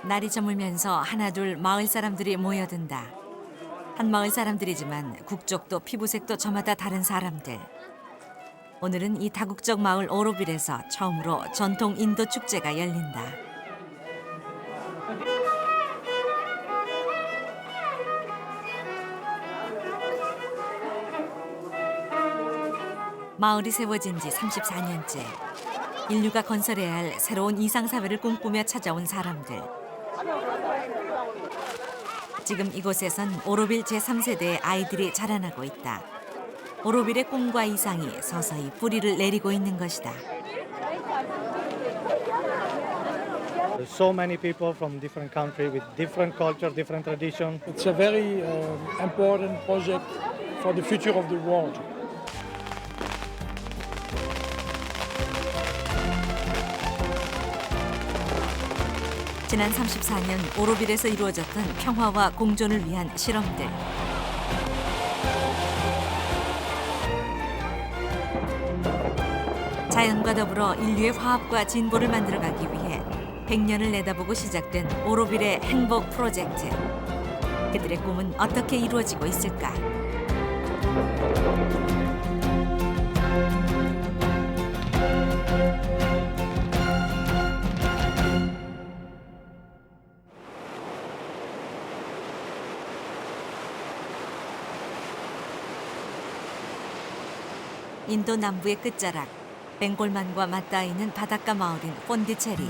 날이 저물면서 하나둘 마을 사람들이 모여든다. 한 마을 사람들이지만 국적도 피부색도 저마다 다른 사람들. 오늘은 이 다국적 마을 오로빌에서 처음으로 전통 인도 축제가 열린다. 마을이 세워진 지 34년째. 인류가 건설해야 할 새로운 이상사회를 꿈꾸며 찾아온 사람들. 지금 이곳에선 오로빌 제3세대의 아이들이 자라나고 있다. 오로빌의 꿈과 이상이 서서히 뿌리를 내리고 있는 것이다. There's so many people from different countries with different culture, different tradition. It's a very important project for the future of the world. 지난 34년 오로빌에서 이루어졌던 평화와 공존을 위한 실험들. 자연과 더불어 인류의 화합과 진보를 만들어가기 위해 100년을 내다보고 시작된 오로빌의 행복 프로젝트. 그들의 꿈은 어떻게 이루어지고 있을까? 인도 남부의 끝자락, 벵골만과 맞닿아 있는 바닷가 마을인 폰디체리.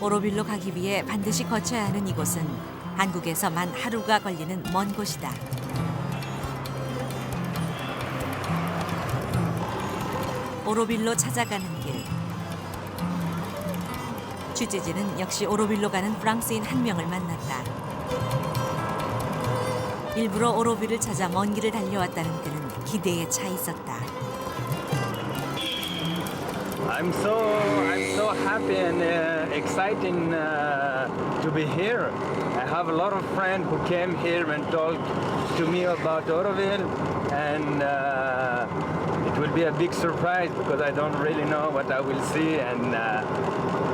오로빌로 가기 위해 반드시 거쳐야 하는 이곳은 한국에서만 하루가 걸리는 먼 곳이다. 오로빌로 찾아가는 길. 취재진은 역시 오로빌로 가는 프랑스인 한 명을 만났다. 일부러 오로빌을 찾아 먼 길을 달려왔다는 그는 기대에 차 있었다. I'm so happy and exciting to be here. I have a lot of friends who came here and talked to me about Oroville, and it will be a big surprise because I don't really know what I will see, and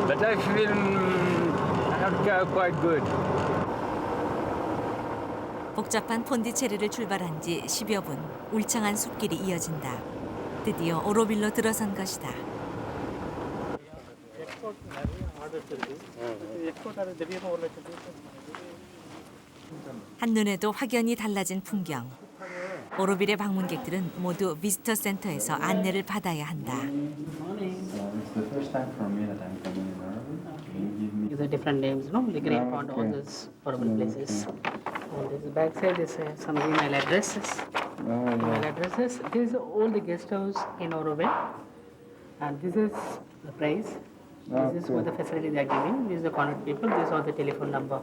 but I feel quite good. 복잡한 폰디체리를 출발한 지 10여 분, 울창한 숲길이 이어진다. 드디어 오로빌로 들어선 것이다. 한눈에도 확연히 달라진 풍경. 오로빌의 방문객들은 모두 비지터 센터에서 안내를 받아야 한다. These are different names, no? The Green Pond, all those horrible places. And this backside is some email addresses. Email addresses. This is all the guest house in Oroville, and this is the price. This is what the facility they are giving. These are the contact people. This is all the telephone number.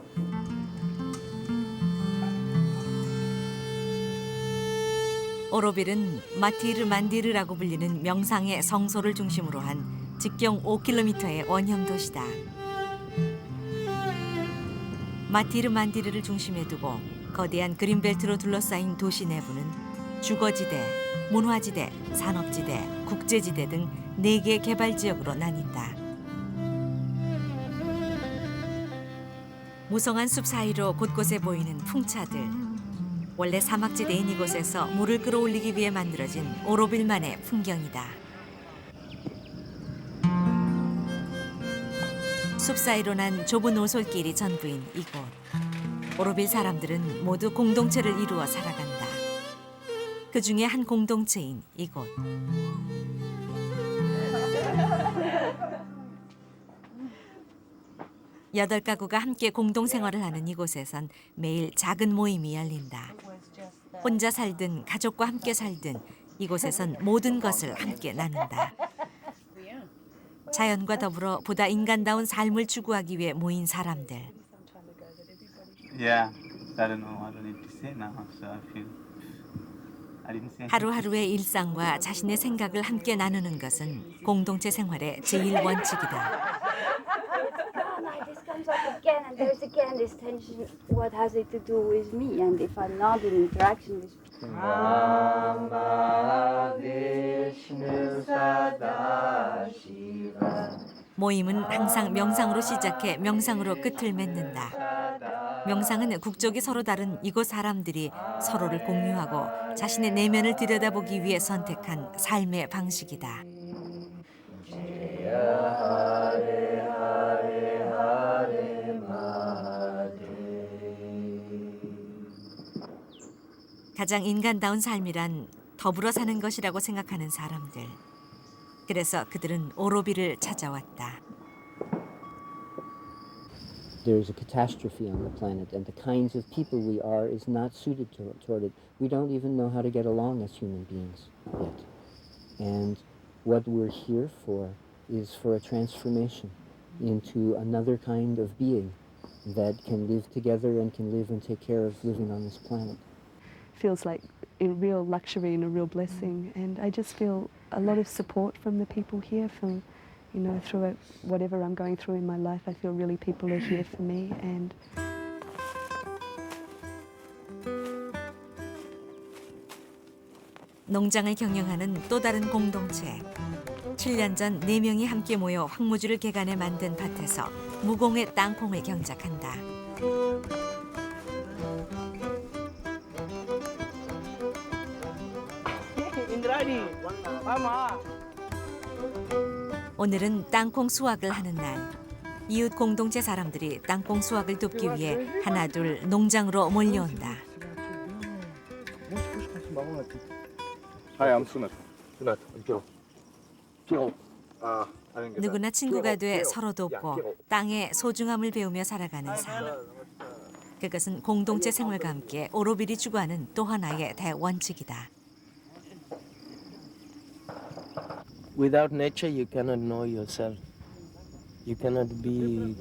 오로빌은 마티르 만디르라고 불리는 명상의 성소를 중심으로 한 직경 5km의 원형 도시다. 마티르 만디르를 중심에 두고 거대한 그린벨트로 둘러싸인 도시 내부는 주거지대, 문화지대, 산업지대, 국제지대 등 4개 개발지역으로 나뉜다. 무성한 숲 사이로 곳곳에 보이는 풍차들. 원래 사막지대인 이곳에서 물을 끌어올리기 위해 만들어진 오로빌만의 풍경이다. 숲 사이로 난 좁은 오솔길이 전부인 이곳. 오로빌 사람들은 모두 공동체를 이루어 살아간다. 그 중에 한 공동체인 이곳. 여덟 가구가 함께 공동생활을 하는 이곳에선 매일 작은 모임이 열린다. 혼자 살든 가족과 함께 살든 이곳에선 모든 것을 함께 나눈다. 자연과 더불어 보다 인간다운 삶을 추구하기 위해 모인 사람들. Yeah, I don't know. I don't need to say now. So I feel I didn't say. 하루하루의 일상과 자신의 생각을 함께 나누는 것은 공동체 생활의 제일 원칙이다. This comes up again, and there's again this tension. What has it to do with me? And if I'm not in interaction with 모임은 항상 명상으로 시작해 명상으로 끝을 맺는다. 명상은 국적이 서로 다른 이곳 사람들이 서로를 공유하고 자신의 내면을 들여다보기 위해 선택한 삶의 방식이다. 가장 인간다운 삶이란 더불어 사는 것이라고 생각하는 사람들. 그래서 그들은 오로비를 찾아왔다. There's a catastrophe on the planet, and the kinds of people we are is not suited toward it. We don't even know how to get along as human beings yet. And what we're here for is for a transformation into another kind of being that can live together and can live and take care of living on this planet. Feels like a real luxury and a real blessing, and I just feel a lot of support from the people here. From, you know, through whatever I'm going through in my life, I feel really people are here for me. And 농장을 경영하는 또 다른 공동체. 7년 전 4명이 함께 모여 황무지를 개간해 만든 밭에서 무공의 땅콩을 경작한다. 오늘은 땅콩 수확을 하는 날. 이웃 공동체 사람들이 땅콩 수확을 돕기 위해 하나둘 농장으로 몰려온다. 누구나 친구가 돼 서로 돕고 땅의 소중함을 배우며 살아가는 삶. 그것은 공동체 생활과 함께 오로빌이 추구하는 또 하나의 대원칙이다. Without nature, you cannot know yourself. You cannot be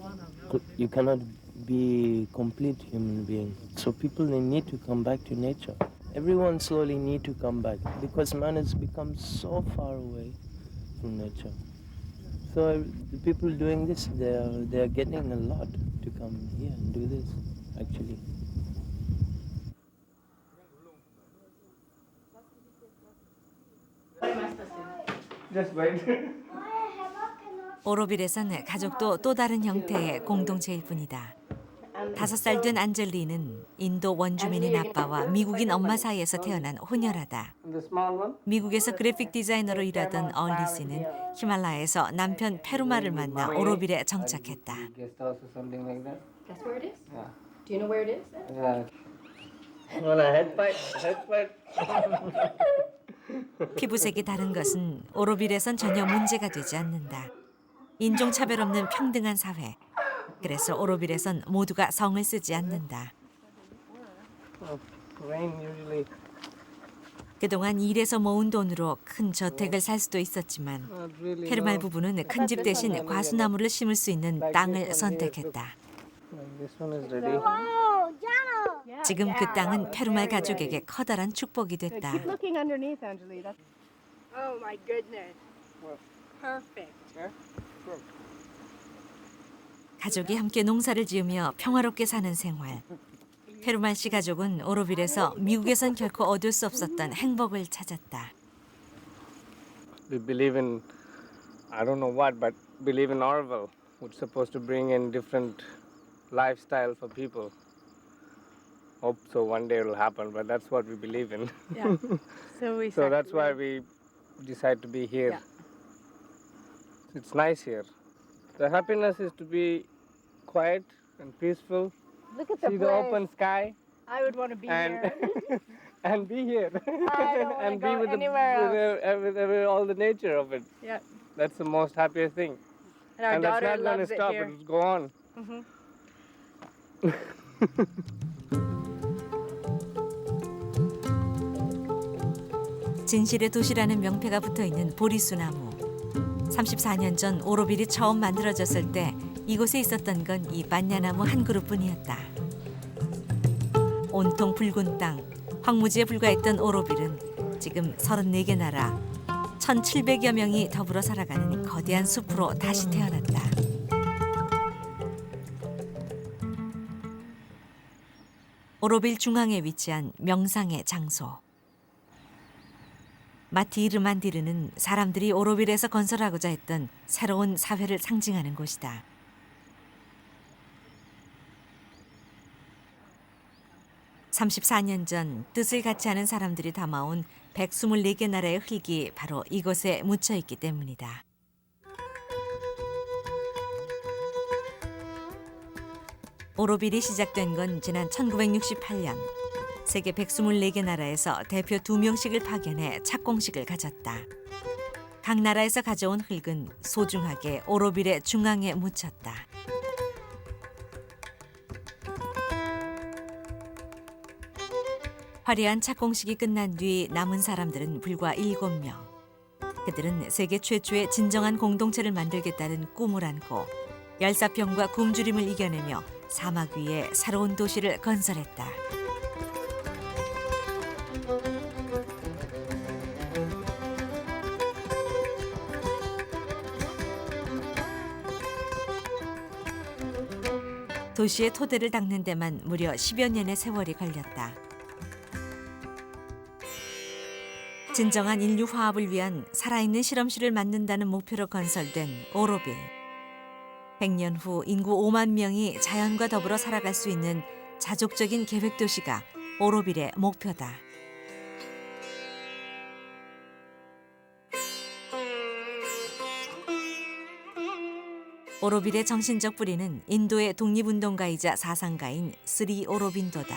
complete human being. So people, they need to come back to nature. Everyone slowly need to come back because man has become so far away from nature. So the people doing this, they are getting a lot to come here and do this. Actually. 오로빌에선 가족도 또 다른 형태의 공동체일 뿐이다. 5살 된 안젤리는 인도 원주민인 아빠와 미국인 엄마 사이에서 태어난 혼혈아다. 미국에서 그래픽 디자이너로 일하던 얼리스는 히말라야에서 남편 페루마를 만나 오로빌에 정착했다. That's where it is? Yeah. Do you know where it is? Yeah. Well, a head fight. 피부색이 다른 것은 오로빌에선 전혀 문제가 되지 않는다. 인종차별 없는 평등한 사회. 그래서 오로빌에선 모두가 성을 쓰지 않는다. 그동안 일해서 모은 돈으로 큰 저택을 살 수도 있었지만 페르말 부부는 큰 집 대신 과수나무를 심을 수 있는 땅을 선택했다. 지금 그 땅은 페루말 가족에게 커다란 축복이 됐다. 가족이 함께 농사를 지으며 평화롭게 사는 생활. 페루말 씨 가족은 오로빌에서 미국에선 결코 얻을 수 없었던 행복을 찾았다. We believe in, I don't know what, but believe in Orville, which is supposed to bring in different lifestyle for people. Hope so one day it will happen, but that's what we believe in. Yeah. So that's why we decide to be here. Yeah. It's nice here. The happiness is to be quiet and peaceful. Look at See the open sky. I would want to be here. And be here. I don't want to go anywhere else. With all the nature of it. Yeah. That's the most happiest thing. And our And that's daughter not going loves to it stop. here. It'll go on. 진실의 도시라는 명패가 붙어있는 보리수나무. 34년 전 오로빌이 처음 만들어졌을 때 이곳에 있었던 건 이 반야나무 한 그루뿐이었다. 온통 붉은 땅, 황무지에 불과했던 오로빌은 지금 34개 나라, 1,700여 명이 더불어 살아가는 거대한 숲으로 다시 태어났다. 오로빌 중앙에 위치한 명상의 장소. 마티 르만디르는 사람들이 오로빌에서 건설하고자 했던 새로운 사회를 상징하는 곳이다. (34년) 전 뜻을 같이 하는 사람들이 담아온 124개 나라의 흙이 바로 이곳에 묻혀 있기 때문이다. 오로빌이 시작된 건 지난 1968년. 세계 124개 나라에서 대표 2명씩을 파견해 착공식을 가졌다. 각 나라에서 가져온 흙은 소중하게 오로빌의 중앙에 묻혔다. 화려한 착공식이 끝난 뒤 남은 사람들은 불과 7명. 그들은 세계 최초의 진정한 공동체를 만들겠다는 꿈을 안고 열사병과 굶주림을 이겨내며 사막 위에 새로운 도시를 건설했다. 도시의 토대를 닦는 데만 무려 10여 년의 세월이 걸렸다. 진정한 인류 화합을 위한 살아있는 실험실을 만든다는 목표로 건설된 오로빌. 100년 후 인구 5만 명이 자연과 더불어 살아갈 수 있는 자족적인 계획도시가 오로빌의 목표다. 오로빌의 정신적 뿌리는 인도의 독립운동가이자 사상가인 스리 오로빈도다.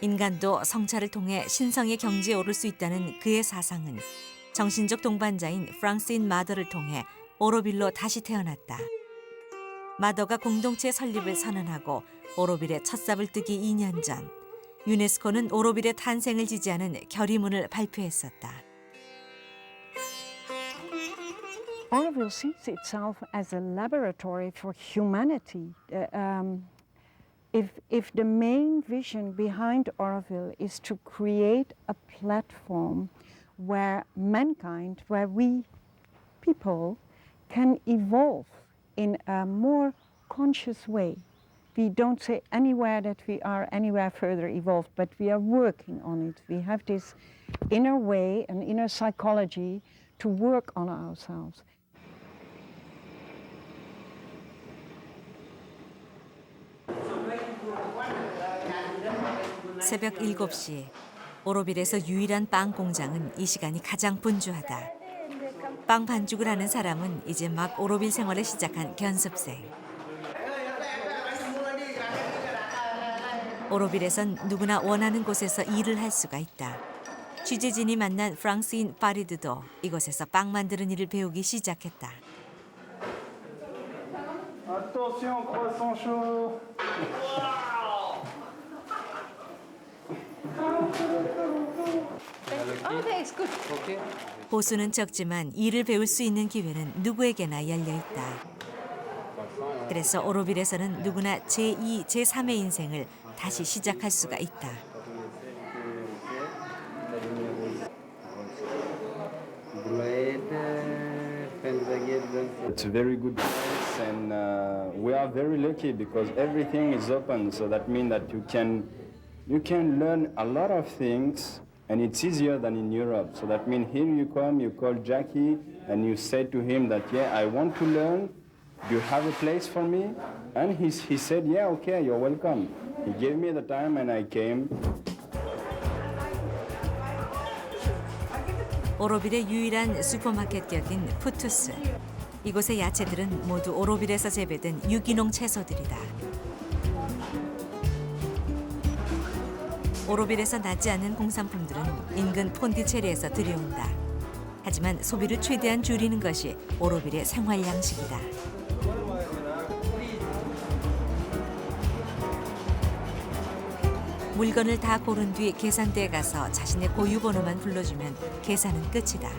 인간도 성찰을 통해 신성의 경지에 오를 수 있다는 그의 사상은 정신적 동반자인 프랑스인 마더를 통해 오로빌로 다시 태어났다. 마더가 공동체 설립을 선언하고 오로빌의 첫삽을 뜨기 2년 전, 유네스코는 오로빌의 탄생을 지지하는 결의문을 발표했었다. Oroville sees itself as a laboratory for humanity. If the main vision behind Oroville is to create a platform where mankind, where we people can evolve in a more conscious way. We don't say anywhere that we are anywhere further evolved, but we are working on it. We have this inner way, an inner psychology to work on ourselves. 새벽 7시, 오로빌에서 유일한 빵 공장은 이 시간이 가장 분주하다. 빵 반죽을 하는 사람은 이제 막 오로빌 생활을 시작한 견습생. 오로빌에선 누구나 원하는 곳에서 일을 할 수가 있다. 취재진이 만난 프랑스인 파리드도 이곳에서 빵 만드는 일을 배우기 시작했다. Attention, croissant chaud. 호수는 적지만 일을 배울 수 있는 기회는 누구에게나 열려 있다. 그래서 오로빌에서는 누구나 제2, 제3의 인생을 다시 시작할 수가 있다. It's a very good place, and we are very lucky because everything is open. So that means that you can learn a lot of things, and it's easier than in Europe. So that means here you come, you call Jackie, and you say to him that, yeah, I want to learn. Do you have a place for me? And he said, yeah, okay, you're welcome. He gave me the time, and I came. 오로빌의 유일한 슈퍼마켓 격인 푸투스. 이곳의 야채들은 모두 오로빌에서 재배된 유기농 채소들이다. 오로빌에서 나지 않는 공산품들은 인근 폰디체리에서 들여온다. 하지만 소비를 최대한 줄이는 것이 오로빌의 생활 양식이다. 물건을 다 고른 뒤 계산대에 가서 자신의 고유 번호만 불러주면 계산은 끝이다.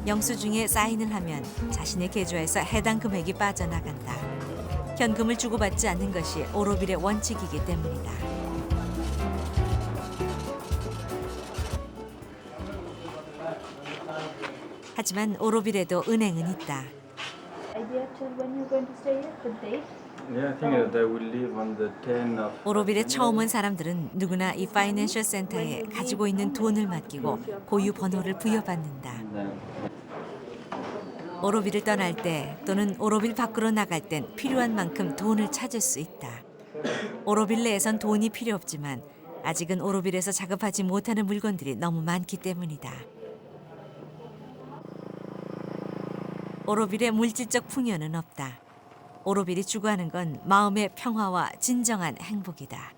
영수증에 사인을 하면 자신의 계좌에서 해당 금액이 빠져나간다. 현금을 주고받지 않는 것이 오로빌의 원칙이기 때문이다. 하지만 오로빌에도 은행은 있다. Idea till when you're going to stay here? The date? Yeah, I think they will live on the 10 of. 오로빌에 처음 온 사람들은 누구나 이 파이낸셜 센터에 가지고 있는 돈을 맡기고 고유 번호를 부여받는다. 오로빌을 떠날 때 또는 오로빌 밖으로 나갈 땐 필요한 만큼 돈을 찾을 수 있다. 오로빌 내에선 돈이 필요 없지만 아직은 오로빌에서 작업하지 못하는 물건들이 너무 많기 때문이다. 오로빌의 물질적 풍요는 없다. 오로빌이 추구하는 건 마음의 평화와 진정한 행복이다.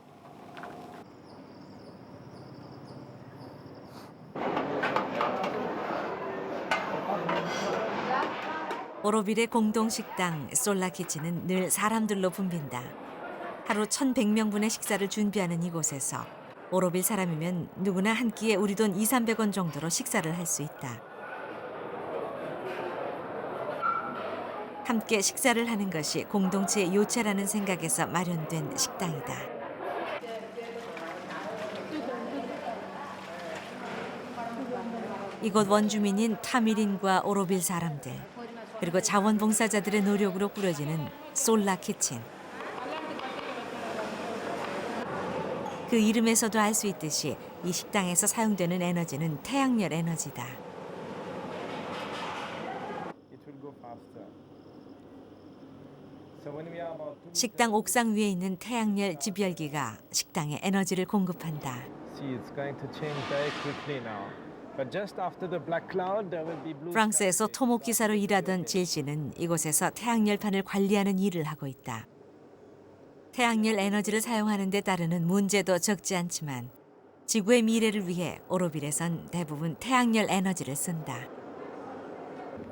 오로빌의 공동식당 솔라키친은 늘 사람들로 붐빈다. 하루 1,100명분의 식사를 준비하는 이곳에서 오로빌 사람이면 누구나 한 끼에 우리 돈 200~300원 정도로 식사를 할 수 있다. 함께 식사를 하는 것이 공동체의 요체라는 생각에서 마련된 식당이다. 이곳 원주민인 타미린과 오로빌 사람들, 그리고 자원봉사자들의 노력으로 꾸려지는 솔라 키친. 그 이름에서도 알 수 있듯이 이 식당에서 사용되는 에너지는 태양열 에너지다. 식당 옥상 위에 있는 태양열 집열기가 식당에 에너지를 공급한다. 프랑스에서 토목 기사로 일하던 질 씨는 이곳에서 태양열판을 관리하는 일을 하고 있다. 태양열 에너지를 사용하는 데 따르는 문제도 적지 않지만 지구의 미래를 위해 오로빌에선 대부분 태양열 에너지를 쓴다.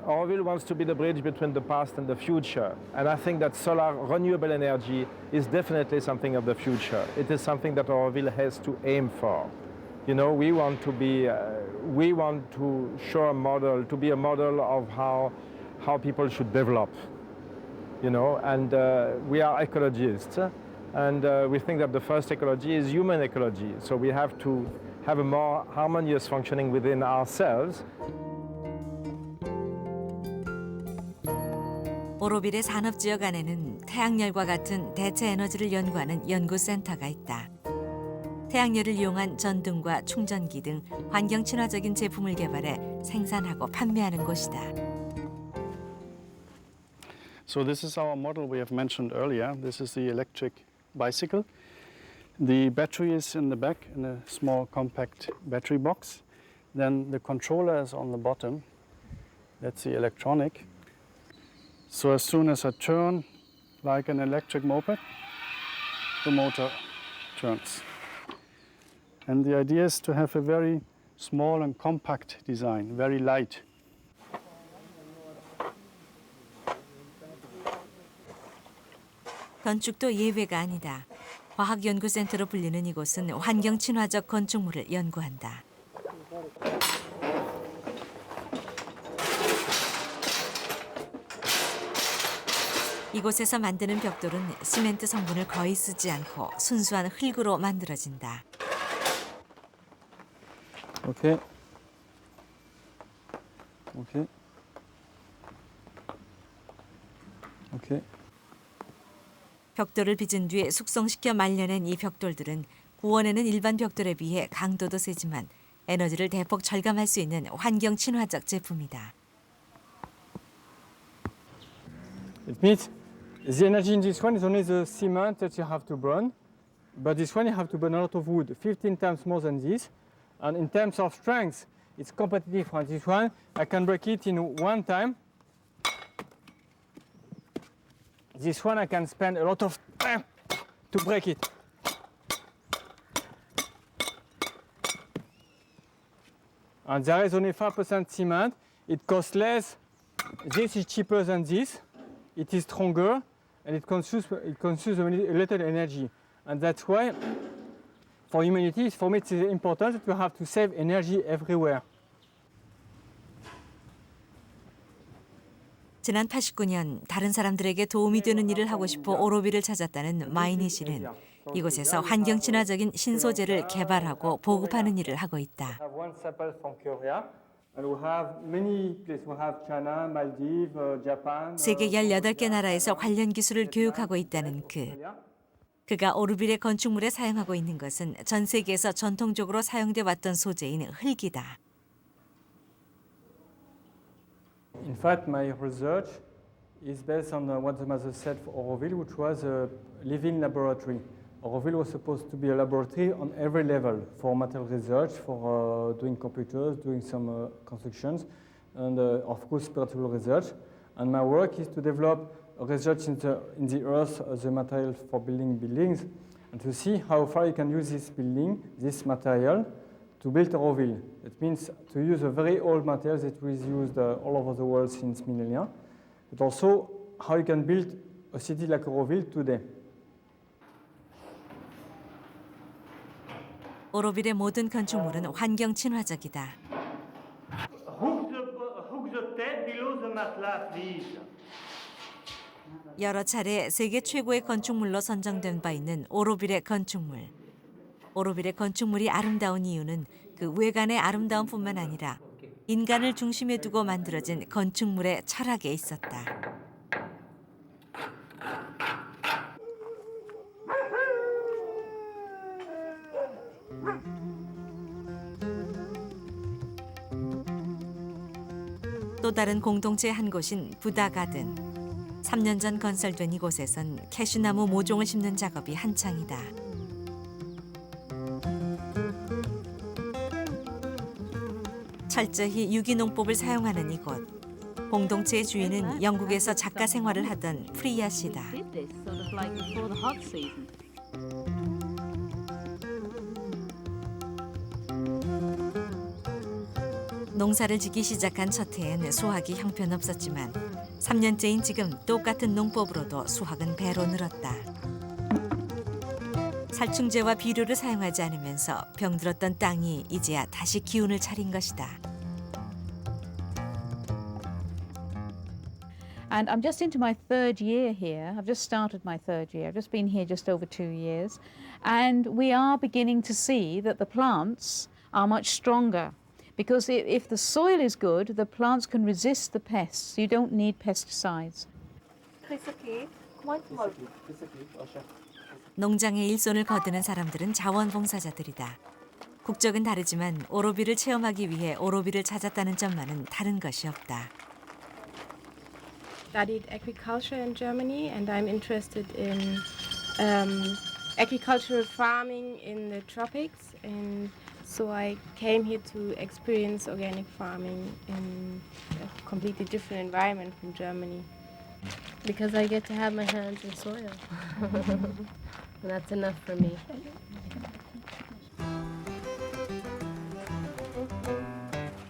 Oroville wants to be the bridge between the past and the future, and I think that solar renewable energy is definitely something of the future. It is something that Oroville has to aim for. You know, we want to show a model, to be a model of how people should develop. You know, and we are ecologists, and we think that the first ecology is human ecology. So we have to have a more harmonious functioning within ourselves. 오로빌의 산업지역 안에는 태양열과 같은 대체 에너지를 연구하는 연구센터가 있다. 태양열을 이용한 전등과 충전기 등 환경 친화적인 제품을 개발해 생산하고 판매하는 곳이다. So this is our model we have mentioned earlier. This is the electric bicycle. The battery is in the back in a small compact battery box. Then the controller is on the bottom. That's the electronic. So as soon as I turn like an electric moped, the motor turns. And the idea is to have a very small and compact design, very light. 건축도 예외가 아니다. 과학연구센터로 불리는 이곳은 환경 친화적 건축물을 연구한다. 이곳에서 만드는 벽돌은 시멘트 성분을 거의 쓰지 않고 순수한 흙으로 만들어진다. Okay. Okay. Okay. 벽돌을 빚은 뒤에 숙성시켜 말려낸 이 벽돌들은 구원에는 일반 벽돌에 비해 강도도 세지만 에너지를 대폭 절감할 수 있는 환경 친화적 제품이다. It means the energy in this one is only the cement that you have to burn, but this one you have to burn a lot of wood, 15 times more than this. And in terms of strength, it's competitive from this one. I can break it in one time. This one I can spend a lot of time to break it. And there is only 5% cement. It costs less. This is cheaper than this. It is stronger, and it consumes a little energy. And that's why, for humanity, for me it's important that we have to save energy everywhere. 지난 89년 다른 사람들에게 도움이 되는 일을 하고 싶어 오로빌을 찾았다는 마이니 씨는 이곳에서 환경 친화적인 신소재를 개발하고 보급하는 일을 하고 있다. I have one sample from Korea. And we have many places. We have China, Maldives, Japan. 세계 18개 나라에서 관련 기술을 교육하고 있다는 그가 오르빌의 건축물에 사용하고 있는 것은 전 세계에서 전통적으로 사용돼 왔던 소재인 흙이다. In fact, my research is based on what the mother said for Auroville, which was a living laboratory. Auroville was supposed to be a laboratory on every level for material research, for doing computers, doing some constructions, and of course spiritual research. And my work is to develop research in the earth as a material for building buildings, and to see how far you can use this building, this material, to build Auroville. It means to use a very old material that was used all over the world since millennia, but also how you can build a city like Auroville today. 오로빌의 모든 건축물은 환경 친화적이다. Hook the tape below the matelas, please. 여러 차례 세계 최고의 건축물로 선정된 바 있는 오로빌의 건축물. 오로빌의 건축물이 아름다운 이유는 그 외관의 아름다움뿐만 아니라 인간을 중심에 두고 만들어진 건축물의 철학에 있었다. 또 다른 공동체 한 곳인 부다가든. 3년 전 건설된 이곳에선 캐슈나무 모종을 심는 작업이 한창이다. 철저히 유기농법을 사용하는 이곳. 공동체의 주인은 영국에서 작가 생활을 하던 프리야 씨다. 농사를 짓기 시작한 첫 해엔 수확이 형편없었지만 3년째인 지금 똑같은 농법으로도 수확은 배로 늘었다. 살충제와 비료를 사용하지 않으면서 병들었던 땅이 이제야 다시 기운을 차린 것이다. And I'm just into my third year here. I've just started my third year. I've just been here just over 2 years. And we are beginning to see that the plants are much stronger. Because if the soil is good, the plants can resist the pests. You don't need pesticides. 농장에 일손을 거두는 사람들은 자원봉사자들이다. 국적은 다르지만 오로빌을 체험하기 위해 오로빌을 찾았다는 점만은 다른 것이 없다. Studied agriculture in Germany, and I'm interested in agricultural farming in the tropics, and so I came here to experience organic farming in a completely different environment from Germany. Because I get to have my hands in soil. And that's enough for me.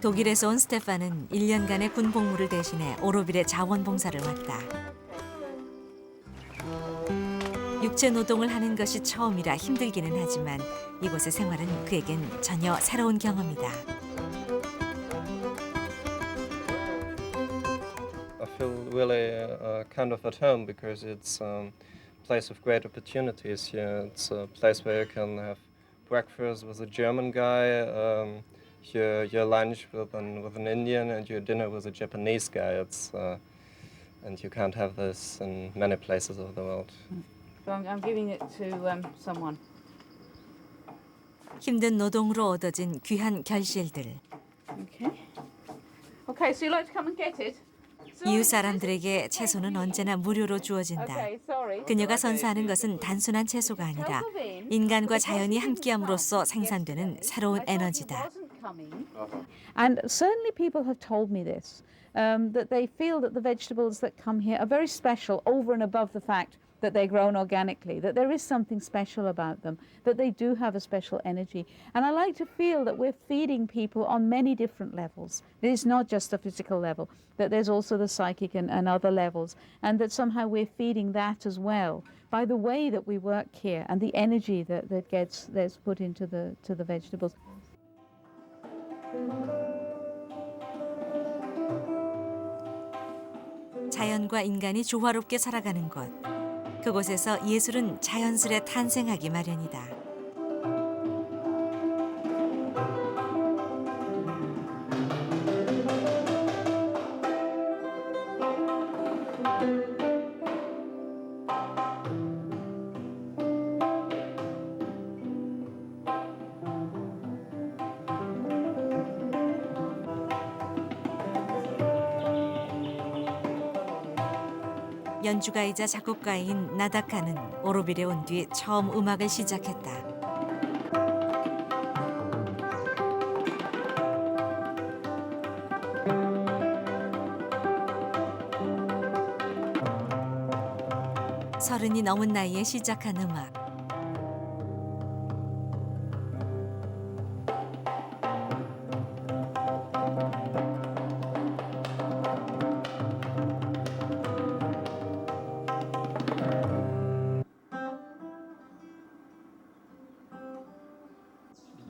독일에서 온 스테판은 1년간의 군 복무를 대신해 오로빌에 자원봉사를 왔다. 육체 노동을 하는 것이 처음이라 힘들기는 하지만 이곳의 생활은 그에겐 전혀 새로운 경험이다. I feel really kind of at home because it's a place of great opportunities here. It's a place where you can have breakfast with a German guy, your lunch with an Indian, and your dinner with a Japanese guy. And you can't have this in many places of the world. So I'm giving it to someone. 힘든 노동으로 얻어진 귀한 결실들. Okay. Okay, so you'd like to come and get it? 이웃 사람들에게 채소는 언제나 무료로 주어진다. 그녀가 선사하는 것은 단순한 채소가 아니라 인간과 자연이 함께함으로써 생산되는 새로운 에너지다. And certainly people have told me this, that they feel that the vegetables that come here are very special over and above the fact that they're grown organically, that there is something special about them, that they do have a special energy. And I like to feel that we're feeding people on many different levels. It is not just a physical level, that there's also the psychic and other levels, and that somehow we're feeding that as well by the way that we work here and the energy that's put into the vegetables. 자연과 인간이 조화롭게 살아가는 곳. 그곳에서 예술은 자연스레 탄생하기 마련이다. 연주가이자 작곡가인 나다카는 오로빌에 온 뒤 처음 음악을 시작했다. 서른이 넘은 나이에 시작한 음악.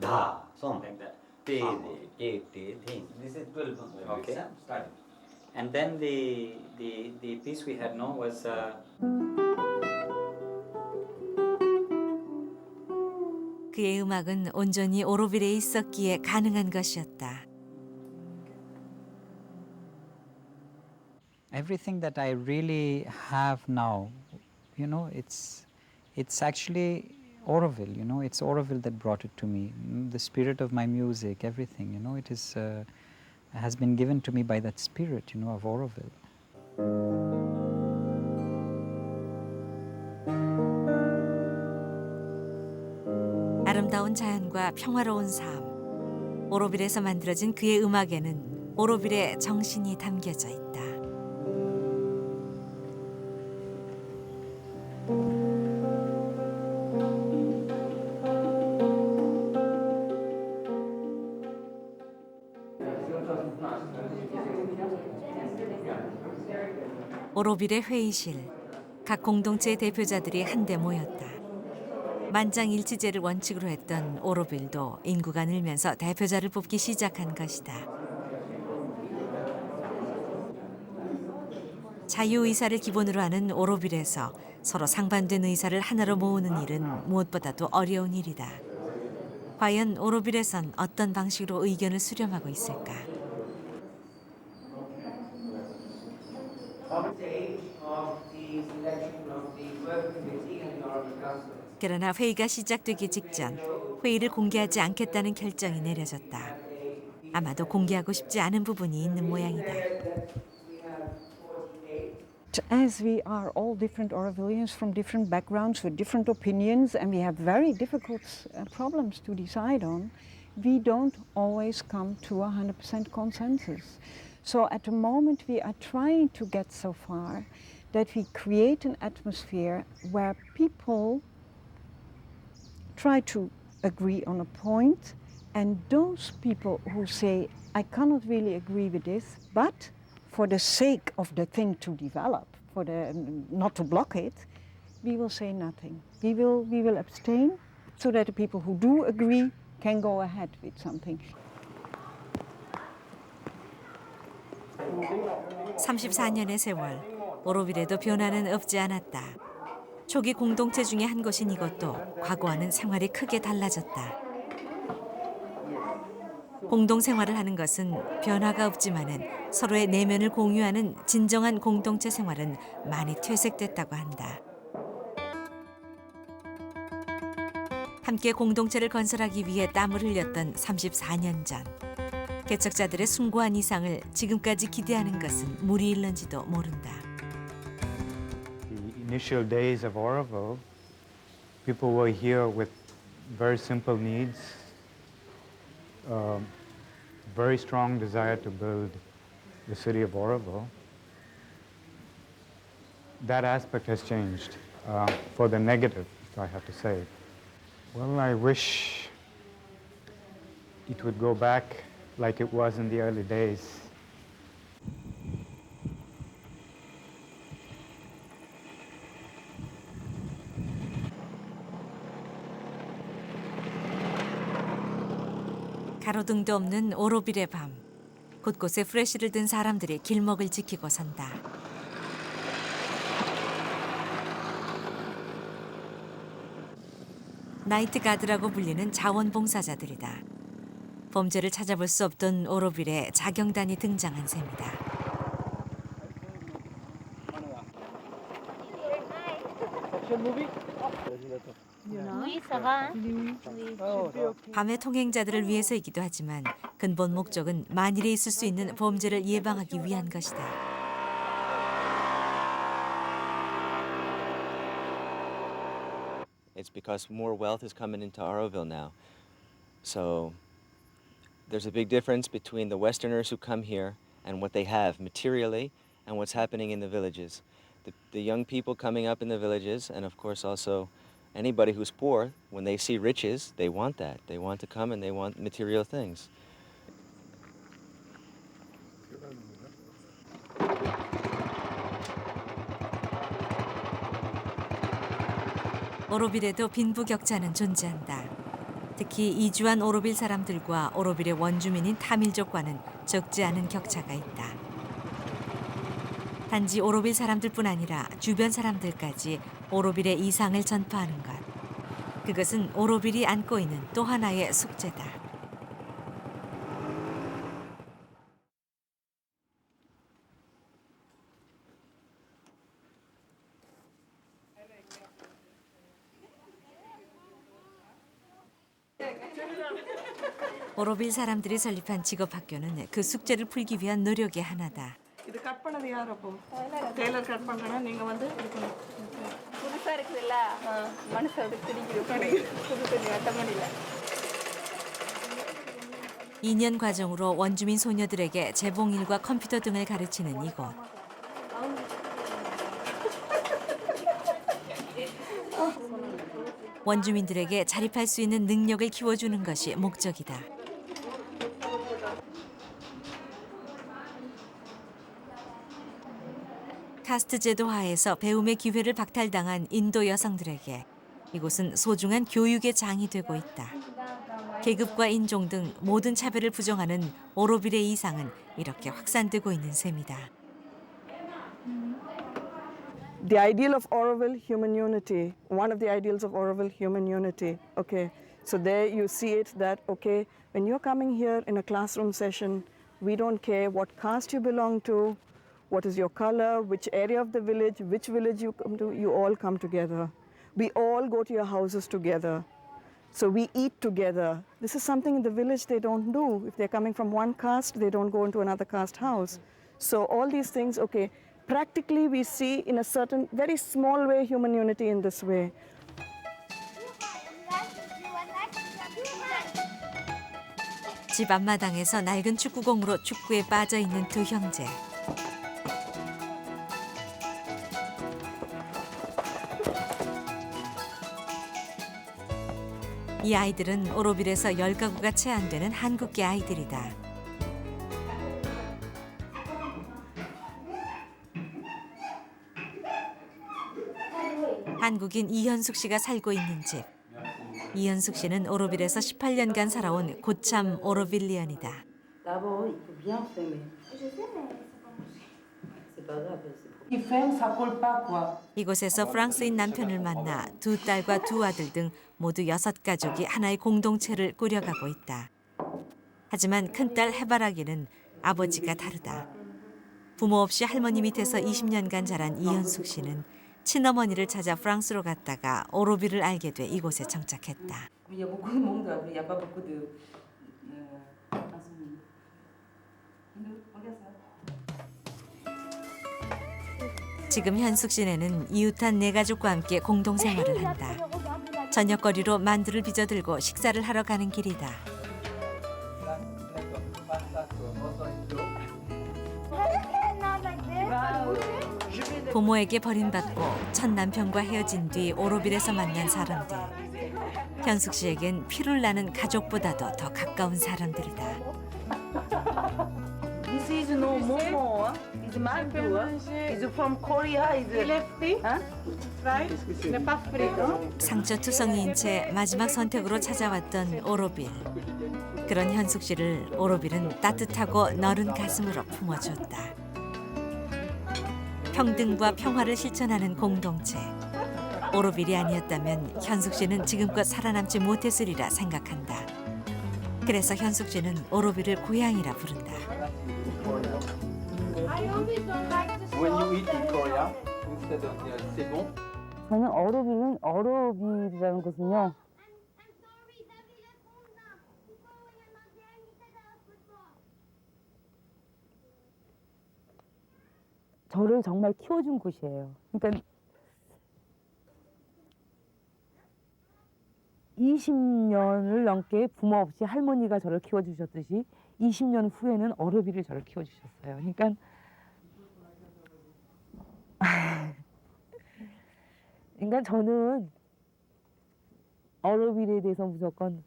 Da, something like that. This is 12 okay. Starting. And then the piece we had known was 그의 음악은 온전히 오로빌에 있었기에 가능한 것이었다. Everything that I really have now, you know, it's actually Auroville, you know, it's Auroville that brought it to me. The spirit of my music, everything, you know, it is has been given to me by that spirit, you know, of Auroville. 아름다운 자연과 평화로운 삶. 오로빌에서 만들어진 그의 음악에는 오로빌의 정신이 담겨져 있다. 오로빌의 회의실, 각 공동체의 대표자들이 한데 모였다. 만장일치제를 원칙으로 했던 오로빌도 인구가 늘면서 대표자를 뽑기 시작한 것이다. 자유의사를 기본으로 하는 오로빌에서 서로 상반된 의사를 하나로 모으는 일은 무엇보다도 어려운 일이다. 과연 오로빌에선 어떤 방식으로 의견을 수렴하고 있을까? 그러나 회의가 시작되기 직전 회의를 공개하지 않겠다는 결정이 내려졌다. 아마도 공개하고 싶지 않은 부분이 있는 모양이다. As we are all different Aurovillians from different backgrounds with different opinions and we have very difficult problems to decide on, we don't always come to 100% consensus. So at the moment we are trying to get so far that we create an atmosphere where people try to agree on a point, and those people who say, I cannot really agree with this, but for the sake of the thing to develop, not to block it, we will say nothing. We will abstain so that the people who do agree can go ahead with something. 34년의 세월, 오로빌에도 변화는 없지 않았다. 초기 공동체 중에 한 곳인 이것도 과거와는 생활이 크게 달라졌다. 공동생활을 하는 것은 변화가 없지만은 서로의 내면을 공유하는 진정한 공동체 생활은 많이 퇴색됐다고 한다. 함께 공동체를 건설하기 위해 땀을 흘렸던 34년 전. 개척자들의 숭고한 이상을 지금까지 기대하는 것은 무리 일는지도 모른다. The initial days of Auroville, people were here with very simple needs, very strong desire to build the city of Auroville. That aspect has changed for the negative, if I have to say. Well, I wish it would go back like it was in the early days. 가로등도 없는 오로빌의 밤. 곳곳에 프레쉬를 든 사람들이 길목을 지키고 선다. 나이트 가드라고 불리는 자원봉사자들이다. 범죄를 찾아볼 수 없던 오로빌에 자경단이 등장한 셈이다. 밤의 통행자들을 위해서이기도 하지만 근본 목적은 만일에 있을 수 있는 범죄를 예방하기 위한 것이다. It's because more wealth is coming into Oroville now. So there's a big difference between the Westerners who come here and what they have materially and what's happening in the villages. The young people coming up in the villages, and of course also anybody who's poor, when they see riches, they want that. They want to come and they want material things. 오로빌에도 빈부격차는 존재한다. 특히 이주한 오로빌 사람들과 오로빌의 원주민인 타밀족과는 적지 않은 격차가 있다. 단지 오로빌 사람들뿐 아니라 주변 사람들까지 오로빌의 이상을 전파하는 것. 그것은 오로빌이 안고 있는 또 하나의 숙제다. 오로빌 사람들이 설립한 직업학교는 그 숙제를 풀기 위한 노력의 하나다. இது கட் பண்ணது யார் அப்போ Taylor cut பண்றேன்னா நீங்க வந்து இருக்கணும் புதுசா இருக்குதுல்ல மனசோட திரிக்குது புது வெட்டமடியில 2년 과정으로 원주민 소녀들에게 재봉일과 컴퓨터 등을 가르치는 이곳. 원주민들에게 자립할 수 있는 능력을 키워주는 것이 목적이다. 카스트 제도 하에서 배움의 기회를 박탈당한 인도 여성들에게 이곳은 소중한 교육의 장이 되고 있다. 계급과 인종 등 모든 차별을 부정하는 오로빌의 이상은 이렇게 확산되고 있는 셈이다. The ideal of Oroville, human unity. One of the ideals of Oroville, human unity. Okay, so there you see it that, okay, when you're coming here in a classroom session, we don't care what caste you belong to, what is your color, which area of the village, which village you come to, you all come together. We all go to your houses together. So we eat together. This is something in the village they don't do. If they're coming from one caste, they don't go into another caste house. So all these things, okay, practically we see in a certain, very small way, human unity in this way. 집 앞마당에서 낡은 축구공으로 축구에 빠져 있는 두 형제. 이 아이들은 오로빌에서 10가구가 채 안 되는 한국계 아이들이다. 한국인 이현숙 씨가 살고 있는 집. 이현숙 씨는 오로빌에서 18년간 살아온 고참 오로빌리언이다. 이곳에서 프랑스인 남편을 만나 두 딸과 두 아들 등 모두 6가족이 하나의 공동체를 꾸려가고 있다. 하지만 큰딸 해바라기는 아버지가 다르다. 부모 없이 할머니 밑에서 20년간 자란 이현숙 씨는 친어머니를 찾아 프랑스로 갔다가 오로빌을 알게 돼 이곳에 정착했다. 지금 현숙 씨네는 이웃한 4가족과 함께 공동생활을 한다. 저녁거리로 만두를 빚어들고 식사를 하러 가는 길이다. 부모에게 버림받고 첫 남편과 헤어진 뒤 오로빌에서 만난 사람들. 현숙 씨에겐 피를 나는 가족보다도 더 가까운 사람들이다. This is no momo. It's mandu. It's from Korea. It's lefty. Right? 상처투성이인 채 마지막 선택으로 찾아왔던 오로빌. 그런 현숙 씨를 오로빌은 따뜻하고 너른 가슴으로 품어줬다. 평등과 평화를 실천하는 공동체. 오로빌이 아니었다면 현숙 씨는 지금껏 살아남지 못했으리라 생각한다. 그래서 현숙 씨는 오로빌을 고향이라 부른다. When you eat in Korea, instead of c'est bon. 저는 어로빌이라는 곳은요. 저를 정말 키워준 곳이에요. 그러니까 20년을 넘게 부모 없이 할머니가 저를 키워주셨듯이 20년 후에는 어르비를 저를 키워주셨어요. 그러니까 저는 어르빌에 대해서 무조건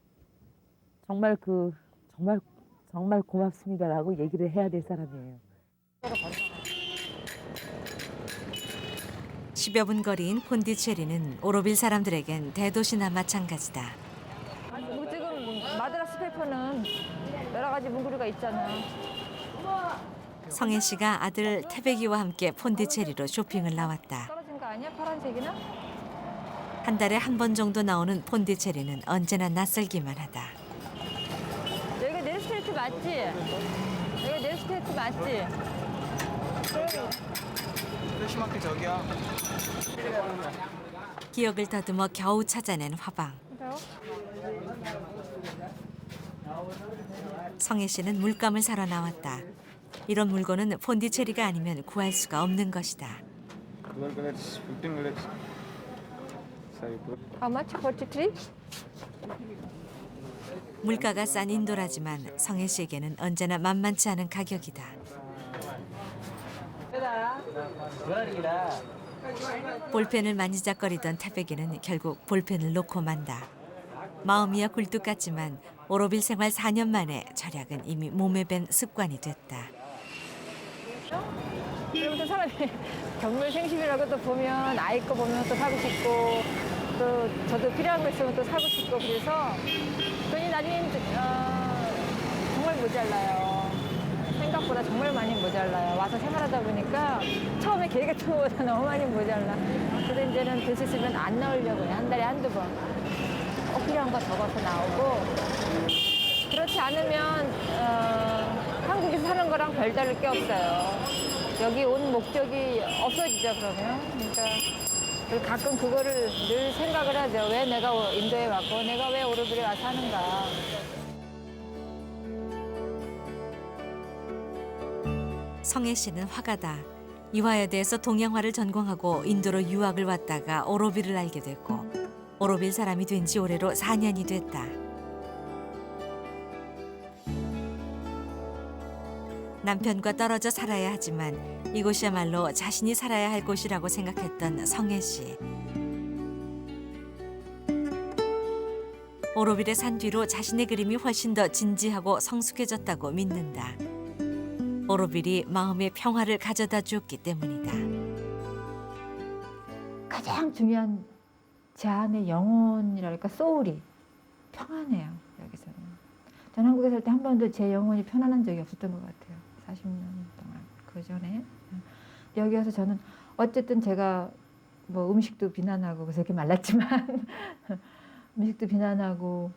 정말 정말 고맙습니다라고 얘기를 해야 될 사람이에요. 10여 분 거리인 폰디체리는 오로빌 사람들에겐 대도시나 마찬가지다. 뭐 지금 마드라스 페퍼는 여러 가지 문구류가 있잖아. 성혜 씨가 아들 태백이와 함께 폰디체리로 쇼핑을 나왔다. 떨어진 거 아니야? 파란색이나? 한 달에 한 번 정도 나오는 폰디체리는 언제나 낯설기만 하다. 여기가 네르스테이트 맞지? 여기가 네르스테이트 맞지? 프레시마켓 저기야. 기억을 더듬어 겨우 찾아낸 화방. 성혜 씨는 물감을 사러 나왔다. 이런 물건은 폰디체리가 아니면 구할 수가 없는 것이다. How much? 43? 물가가 싼 인도라지만 성혜 씨에게는 언제나 만만치 않은 가격이다. 볼펜을 만지작거리던 태백이는 결국 볼펜을 놓고 만다. 마음이야 굴뚝 같지만 오로빌 생활 4년 만에 절약은 이미 몸에 밴 습관이 됐다. 그리고 또 사람이 경물 생심이라고 또 보면 아이 거 보면 또 사고 싶고 또 저도 필요한 거 있으면 또 사고 싶고 그래서 돈이 나중엔 정말 모자라요. 생각보다 정말 많이 모자라요. 와서 생활하다 보니까 처음에 계획했던 것보다 너무 많이 모자라. 그래서 이제는 될 수 있으면 안 나오려고 해요. 한 달에 한두 번. 꼭 필요한 거 적어서 나오고 그렇지 않으면 한국에서 사는 거랑 별다를 게 없어요. 여기 온 목적이 없어지죠, 그러면. 그러니까 가끔 그거를 늘 생각을 하죠. 왜 내가 인도에 왔고 내가 왜 오르빌에 와서 하는가. 성혜 씨는 화가다. 이화여대에서 동양화를 전공하고 인도로 유학을 왔다가 오로빌을 알게 됐고 오로빌 사람이 된 지 올해로 4년이 됐다. 남편과 떨어져 살아야 하지만 이곳이야말로 자신이 살아야 할 곳이라고 생각했던 성혜 씨. 오로빌에 산 뒤로 자신의 그림이 훨씬 더 진지하고 성숙해졌다고 믿는다. 오로빌이 마음의 평화를 가져다 주었기 때문이다. 가장 중요한 제 안의 영혼이랄까 소울이 평안해요. 여기서는. 전 한국에 살 때 한 번도 제 영혼이 편안한 적이 없었던 것 같아요. 40년 동안 그 전에. 여기 와서 저는 어쨌든 제가 뭐 음식도 비난하고 그래서 이렇게 말랐지만 음식도 비난하고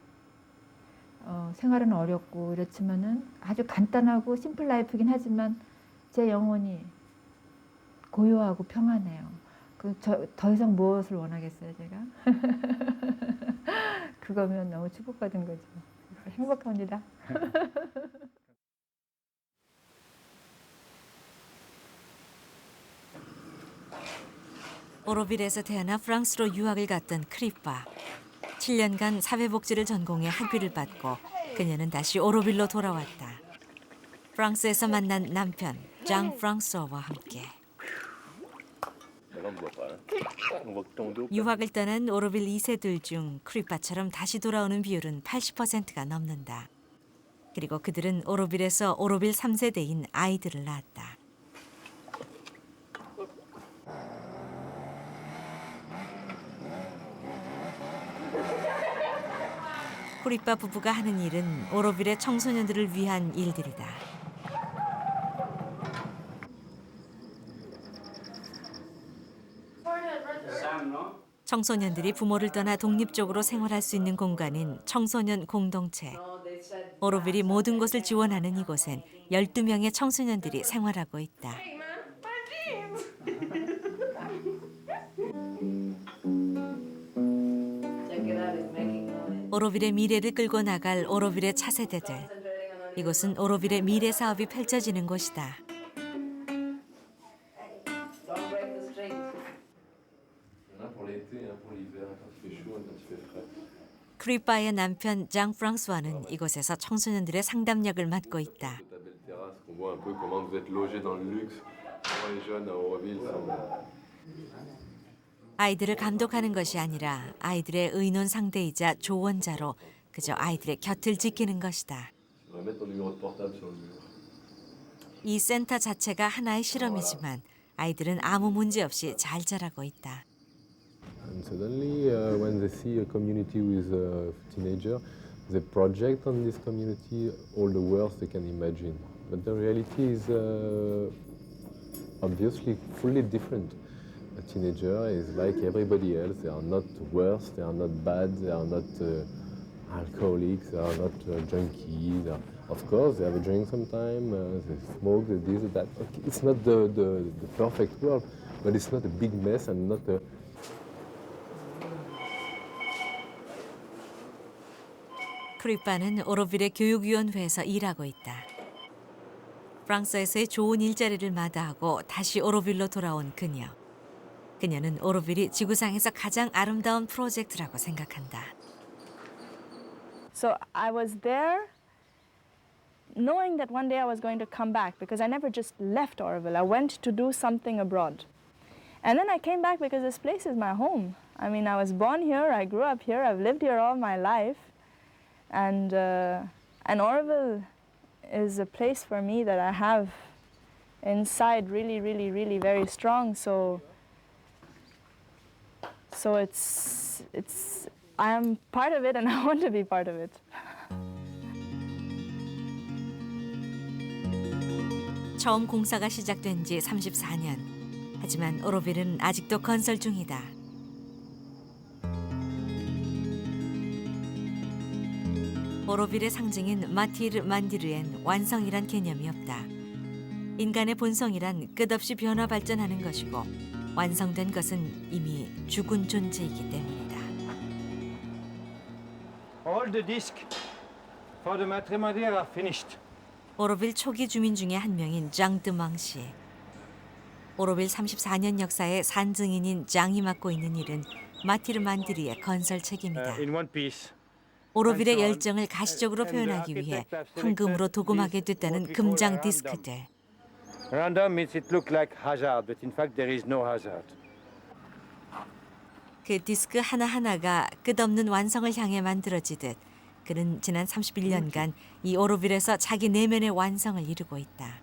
생활은 어렵고 이렇지만은 아주 간단하고 심플 라이프긴 하지만 제 영혼이 고요하고 평안해요. 더 이상 무엇을 원하겠어요, 제가? 그거면 너무 축복받은 거죠. 행복합니다. 오로빌에서 태어나 프랑스로 유학을 갔던 크리파. 7년간 사회복지를 전공해 학위를 받고 그녀는 다시 오로빌로 돌아왔다. 프랑스에서 만난 남편 장 프랑소와 함께. 유학을 떠난 오로빌 2세들 중 크리파처럼 다시 돌아오는 비율은 80%가 넘는다. 그리고 그들은 오로빌에서 오로빌 3세대인 아이들을 낳았다. 크리파 부부가 하는 일은 오로빌의 청소년들을 위한 일들이다. 청소년들이 부모를 떠나 독립적으로 생활할 수 있는 공간인 청소년 공동체. 오로빌이 모든 것을 지원하는 이곳엔 12명의 청소년들이 생활하고 있다. 오로빌의 미래를 끌고 나갈 오로빌의 차세대들. 이곳은 오로빌의 미래 사업이 펼쳐지는 곳이다. 크리파의 남편 장 프랑스와는 이곳에서 청소년들의 상담 역을 맡고 있다. 아이들을 감독하는 것이 아니라 아이들의 의논 상대이자 조언자로 그저 아이들의 곁을 지키는 것이다. 이 센터 자체가 하나의 실험이지만 아이들은 아무 문제 없이 잘 자라고 있다. And suddenly, when they see a community with a teenager, they project on this community all the worst they can imagine. But the reality is obviously fully different. A teenager is like everybody else. They are not worse, they are not bad, they are not alcoholics, they are not junkies. Of course, they have a drink sometime, they smoke, they this, that. Okay, it's not the perfect world, but it's not a big mess and not a 크리파는 오로빌의 교육위원회에서 일하고 있다. 프랑스에서의 좋은 일자리를 마다하고 다시 오로빌로 돌아온 그녀. 그녀는 오로빌이 지구상에서 가장 아름다운 프로젝트라고 생각한다. So I was there knowing that one day I was going to come back because I never just left Oroville. I went to do something abroad. And then I came back because this place is my home. I mean, I was born here, I grew up here, I've lived here all my life. And Oroville is a place for me that I have inside really, really, really very strong. So I am part of it and I want to be part of it. 처음 공사가 시작된 지 34년. 하지만 오로빌은 아직도 건설 중이다. 오로빌의 상징인 마티르 만디르엔 완성이란 개념이 없다. 인간의 본성이란 끝없이 변화 발전하는 것이고 완성된 것은 이미 죽은 존재이기 때문이다. All the discs for the matrimonial are finished. 오로빌 초기 주민 중에 한 명인 장 드망 씨. 오로빌 34년 역사의 산증인인 장이 맡고 있는 일은 마티르 만디르의 건설 책임이다. In one piece. 오로빌의 열정을 가시적으로 표현하기 위해 황금으로 도금하게 됐다는 금장 디스크들. Random means it looks like hazard, but in fact there is no hazard. 그 디스크 하나하나가 끝없는 완성을 향해 만들어지듯 그는 지난 31년간 이 오로빌에서 자기 내면의 완성을 이루고 있다.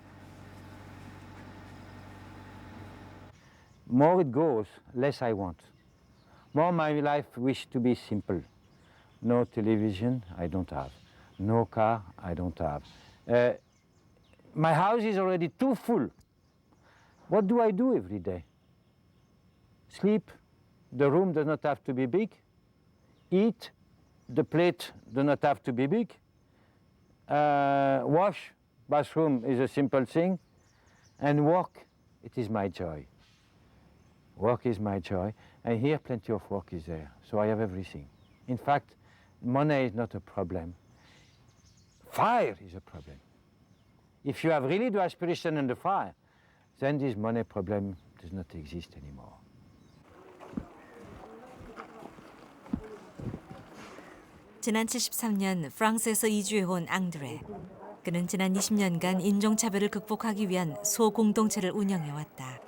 More it goes, less I want. More my life wish to be simple. No television, I don't have. No car, I don't have. My house is already too full. What do I do every day? Sleep. The room does not have to be big. Eat. The plate does not have to be big. Wash. Bathroom is a simple thing. And work, it is my joy. Work is my joy. And here plenty of work is there. So I have everything. In fact, money is not a problem. Fire is a problem. If you have really the aspiration and the fire, then this money problem does not exist anymore. 지난 73년 프랑스에서 이주해온 앙드레. 그는 지난 20년간 인종차별을 극복하기 위한 소공동체를 운영해왔다.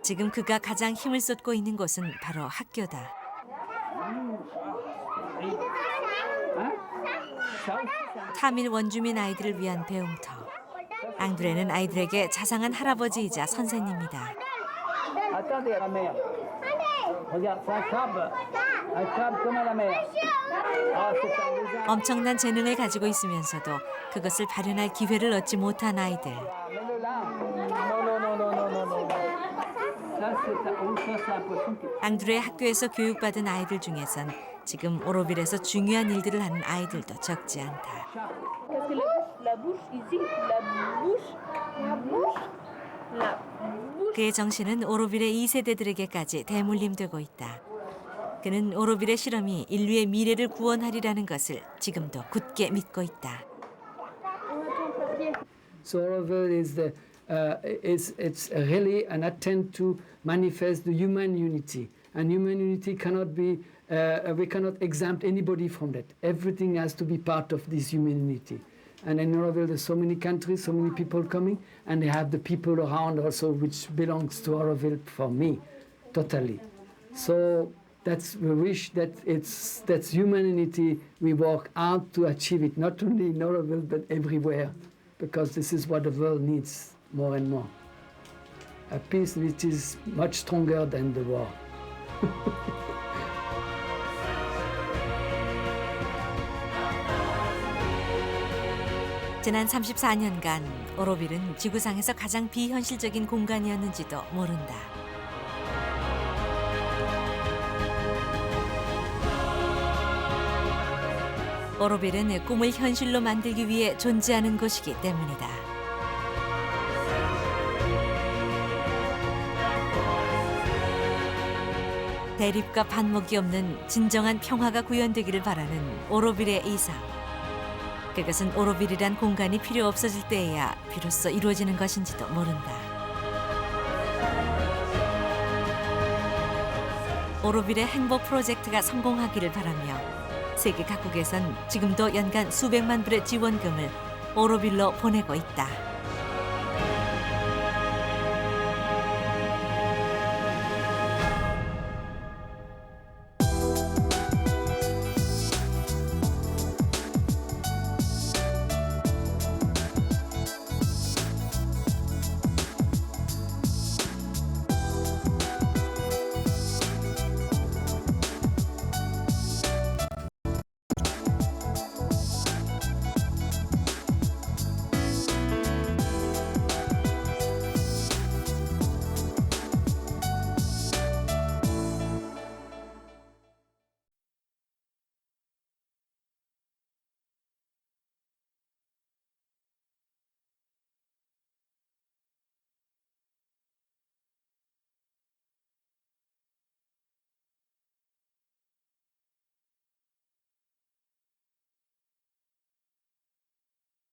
지금 그가 가장 힘을 쏟고 있는 곳은 바로 학교다. 타밀 원주민 아이들을 위한 배움터. 앙드레는 아이들에게 자상한 할아버지이자 선생님이다. 엄청난 재능을 가지고 있으면서도 그것을 발현할 기회를 얻지 못한 아이들. 앙드레 학교에서 교육받은 아이들 중에선 지금 오로빌에서 중요한 일들을 하는 아이들도 적지 않다. 그의 정신은 오로빌의 2세대들에게까지 대물림되고 있다. 그는 오로빌의 실험이 인류의 미래를 구원하리라는 것을 지금도 굳게 믿고 있다. So Oroville it's really an attempt to manifest the human unity. And humanity cannot be, we cannot exempt anybody from that. Everything has to be part of this humanity. And in Oroville, there's so many countries, so many people coming, and they have the people around also, which belongs to Oroville for me, totally. So that's the wish that that's humanity. We work hard to achieve it, not only in Oroville, but everywhere, because this is what the world needs more and more. A peace which is much stronger than the war. 지난 34년간 오로빌은 지구상에서 가장 비현실적인 공간이었는지도 모른다. 오로빌은 꿈을 현실로 만들기 위해 존재하는 곳이기 때문이다. 대립과 반목이 없는 진정한 평화가 구현되기를 바라는 오로빌의 이상. 그것은 오로빌이란 공간이 필요 없어질 때에야 비로소 이루어지는 것인지도 모른다. 오로빌의 행복 프로젝트가 성공하기를 바라며 세계 각국에선 지금도 연간 수백만 불의 지원금을 오로빌로 보내고 있다.